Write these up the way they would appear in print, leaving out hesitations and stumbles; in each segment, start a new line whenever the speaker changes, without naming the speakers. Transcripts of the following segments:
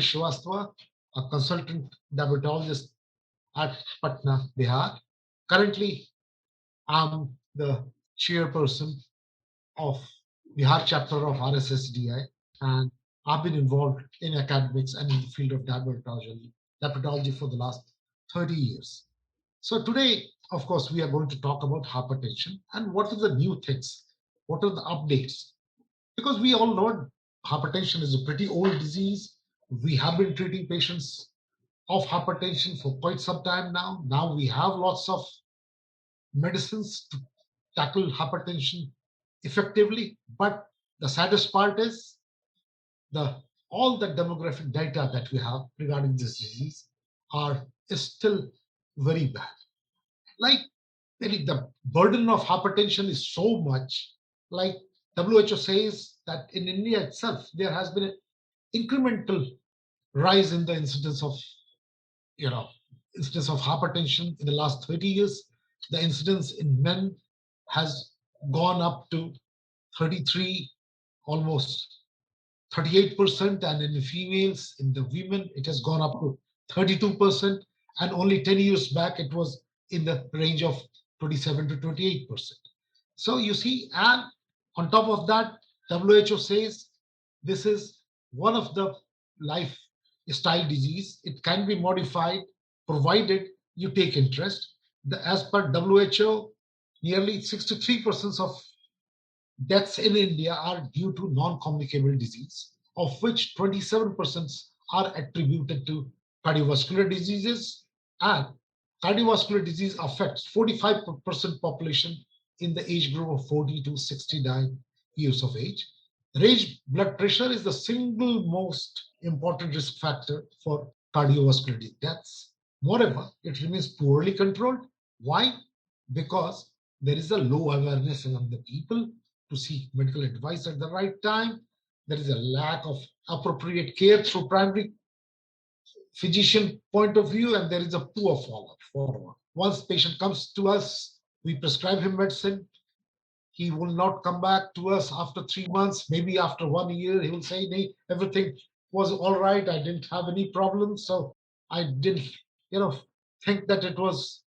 is Shrivastwa, a consultant dermatologist at Patna, Bihar. Currently, I'm the chairperson of Bihar chapter of RSSDI, and I've been involved in academics and in the field of dermatology for the last 30 years. So today, of course, we are going to talk about hypertension and what are the new things, what are the updates, because we all know hypertension is a pretty old disease. We have been treating patients of hypertension for quite some time now. Now we have lots of medicines to tackle hypertension effectively. But the saddest part is the all the demographic data that we have regarding this disease are is still very bad. Like the burden of hypertension is so much. Like WHO says that in India itself there has been an incremental rise in the you know incidence of hypertension in the last 30 years. The incidence in men has gone up to 33, almost 38%, and in the females, in the women, it has gone up to 32%, and only 10 years back it was in the range of 27 to 28%. So you see, and on top of that, WHO says this is one of the lifestyle disease. It can be modified provided you take interest. As per WHO, nearly 63% of deaths in India are due to non-communicable disease, of which 27% are attributed to cardiovascular diseases, and cardiovascular disease affects 45% population in the age group of 40 to 69 years of age. Raised blood pressure is the single most important risk factor for cardiovascular deaths. Moreover, it remains poorly controlled. Why? Because there is a low awareness among the people to seek medical advice at the right time. There is a lack of appropriate care through primary physician point of view, and there is a poor follow-up. Once patient comes to us, we prescribe him medicine. He will not come back to us after 3 months, maybe after 1 year. He will say, "Hey, everything was all right. I didn't have any problems, so I didn't, you know, think that it was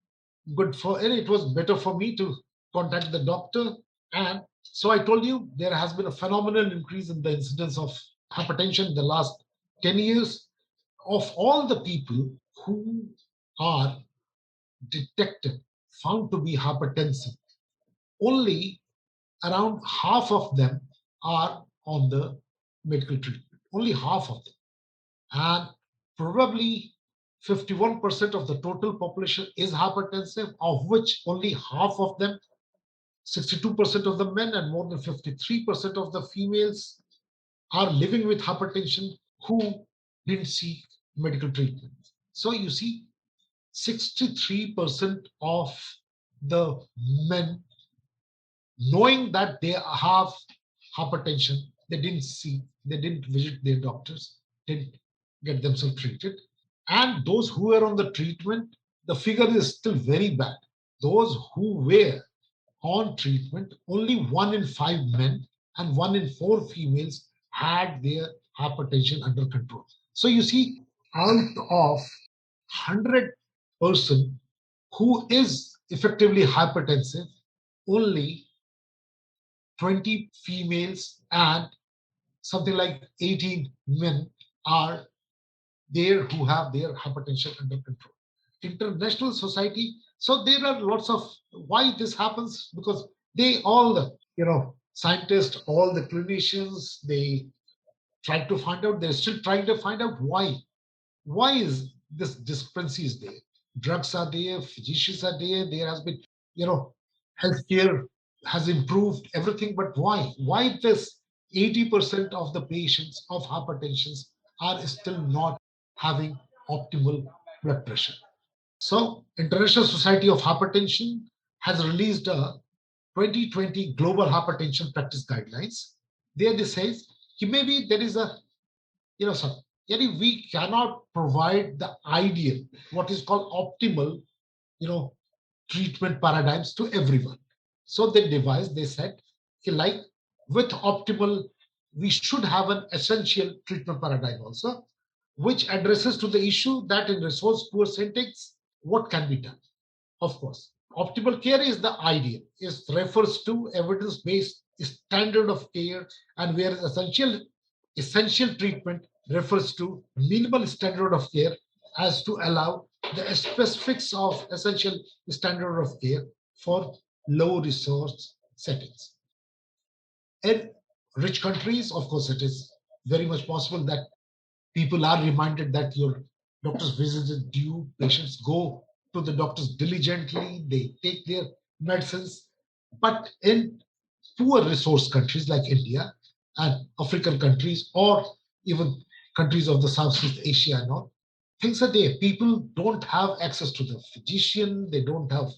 good for, and it was better for me to contact the doctor." And so I told you there has been a phenomenal increase in the incidence of hypertension in the last 10 years. Of all the people who are detected, found to be hypertensive, only around half of them are on the medical treatment. Only half of them. And probably 51% of the total population is hypertensive, of which only half of them, 62% of the men and more than 53% of the females, are living with hypertension who didn't seek medical treatment. So you see, 63% of the men, knowing that they have hypertension, they didn't visit their doctors, didn't get themselves treated. And those who were on the treatment, the figure is still very bad. Those who were on treatment, only 1 in 5 men and 1 in 4 females had their hypertension under control. So you see, out of 100 person who is effectively hypertensive, only 20 females and something like 18 men are there who have their hypertension under control. International society. So there are lots of why this happens, because they all the scientists, all the clinicians, they try to find out. They're still trying to find out why. Why is this discrepancy is there? Drugs are there, physicians are there. There has been, healthcare has improved everything, but why? Why this 80% of the patients of hypertension are still not having optimal blood pressure? So, International Society of Hypertension has released a 2020 Global Hypertension Practice Guidelines. There they says maybe there is a, sir, we cannot provide the ideal, what is called optimal, you know, treatment paradigms to everyone. So they said, like with optimal, we should have an essential treatment paradigm also. which addresses to the issue that in resource poor settings, what can be done? Of course, optimal care is the ideal. It refers to evidence-based standard of care, and whereas essential treatment refers to minimal standard of care as to allow the specifics of essential standard of care for low resource settings. In rich countries, of course, it is very much possible that people are reminded that your doctor's visit is due. Patients go to the doctors diligently, they take their medicines. But in poor resource countries like India and African countries, or even countries of the Southeast Asia and all, things are there. People don't have access to the physician, they don't have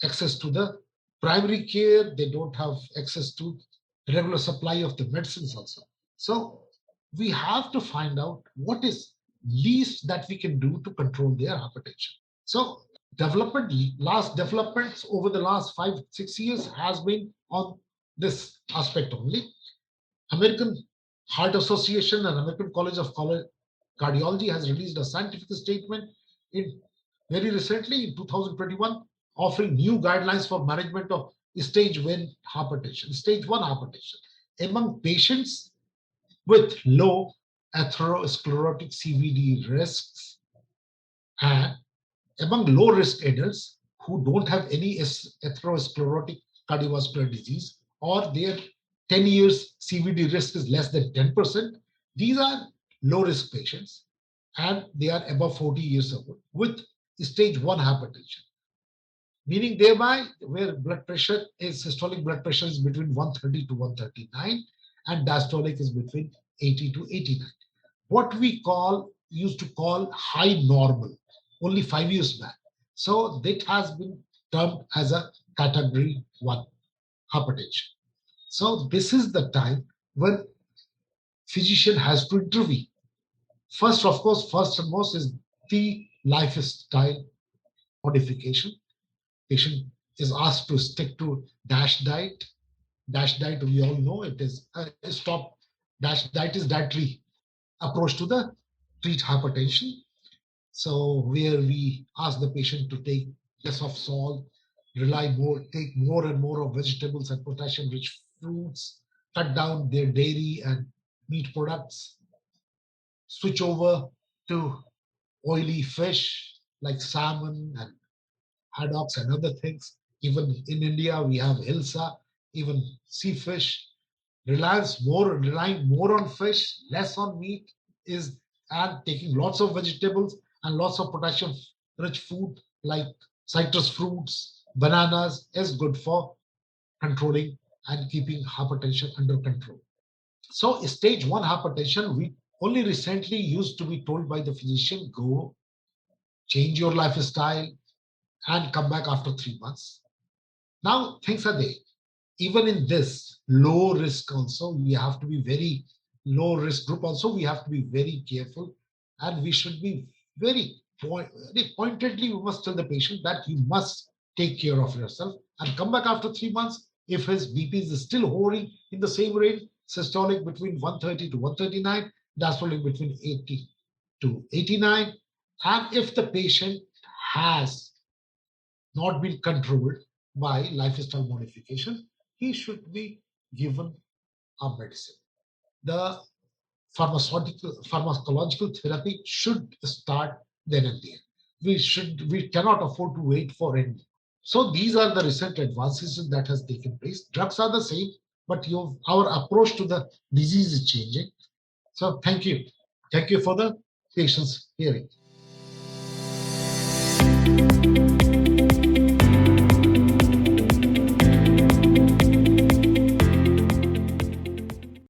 access to the primary care, they don't have access to regular supply of the medicines also. So we have to find out what is least that we can do to control their hypertension. So developments over the last 5 6 years has been on this aspect only. American Heart Association and American College of Cardiology has released a scientific statement in very recently in 2021, offering new guidelines for management of stage 1 hypertension among patients with low atherosclerotic CVD risks, and among low risk adults who don't have any atherosclerotic cardiovascular disease, or their 10 years CVD risk is less than 10%. These are low risk patients and they are above 40 years old with stage 1 hypertension, meaning thereby where blood pressure is systolic blood pressure is between 130 to 139 and diastolic is between 80 to 89. What we call used to call high normal only 5 years back. So that has been termed as a category 1 hypertension. So this is the time when physician has to intervene. First, of course, first and most is the lifestyle modification. Patient is asked to stick to DASH diet. DASH diet, we all know it is stop. DASH diet is dietary approach to the treat hypertension. So where we ask the patient to take less of salt, take more and more of vegetables and potassium-rich fruits, cut down their dairy and meat products, switch over to oily fish like salmon and haddocks and other things. Even in India, we have hilsa, even sea fish. Relying more on fish, less on meat is and taking lots of vegetables and lots of potassium rich food like citrus fruits, bananas is good for controlling and keeping hypertension under control. So stage 1 hypertension, we only recently used to be told by the physician, go change your lifestyle and come back after 3 months. Now things are there. Even in this low risk also, we have to be very low risk group also, we have to be very careful, and we should be very pointedly, we must tell the patient that you must take care of yourself and come back after 3 months. If his BP is still hovering in the same range, systolic between 130 to 139, diastolic between 80 to 89, and if the patient has not been controlled by lifestyle modification, he should be given a medicine. The pharmacological therapy should start then and there. We cannot afford to wait for any. So these are the recent advances that has taken place. Drugs are the same, but our approach to the disease is changing. So thank you for the patience hearing.